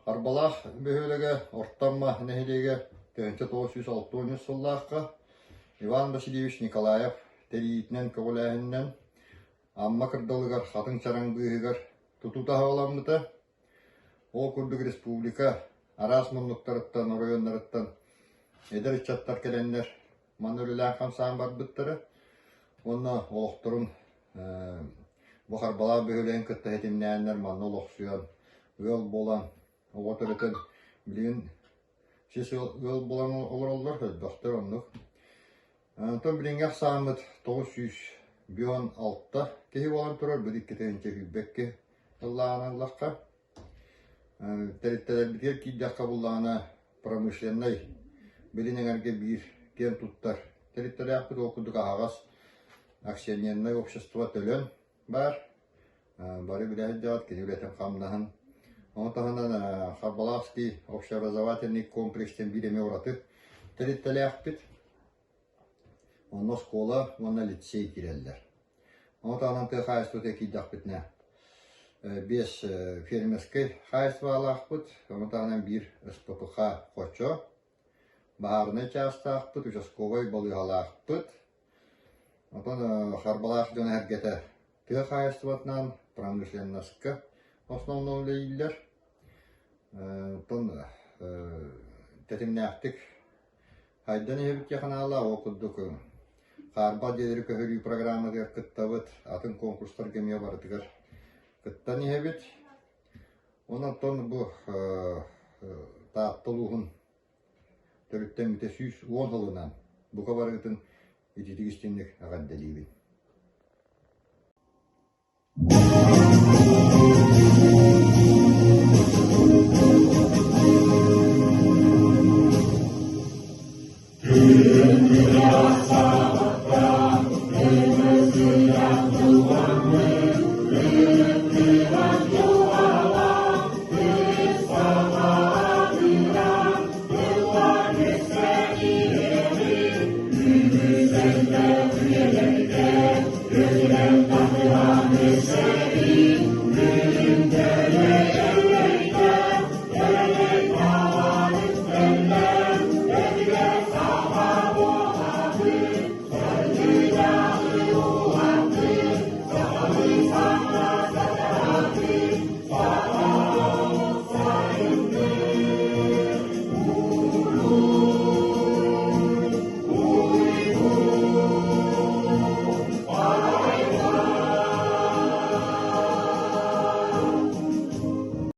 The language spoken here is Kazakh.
Харбалах бөһөлеге ортамма нехилеге төнчө 906 сыллааққа Иван Васильевич Николаев теритнен көгөләһиннен амма кырдалыгар хатын чараңбыыгар тутутаһа оламмыта. Ол курдук республика арас муннуктарыттан, районнарыттан эдер чаттар келеннер манөлүлән хамсаан барбыттары. Онна олохторун бу харбала бөһөлен кытта хетиннәннер манны олохсуян ыал болан оғотырытын билин сес ыал болан олороллар хөдбақтар оннук. Тон билингах саамыт 906 кеһи болан турар бүдик кетенче хүббекке ыллааныллаққа. Тереттелер битер кийдаққа буллаана промышленный билинеңерге бир кен туттар. Тереттелер ақпыт окудук ағас акционерное общество төлөн бар. Бары биләһит жаат кирилетен хамнаһын. Онтаһынан Харбалахский общеобразовательный комплекстен биреме ураты тереттелер ақпыт. Онно школа, онно лицей киреллер. Онтаһынан ты хайство кийдақпытна. Без фермерской хайства алақпыт. Онтаһынан бир СППХ хочо. Баарны частақпыт, участковый болыгалақпыт. Онтан Харбалах жона әргеті ты хайстватнан промышленностька основном лейлер. Онтан тетимнәқтік хайдан ебіт яқанала оқыддық. Харба дедері көхірі программаға кыттавыт, атын конкурстар кеме бардығыр. Кыттан ебіт. Онтан бұл тааптылуғын төріттен біте 110 жылынан бұқа барғытын ититигистинник ағадделибин.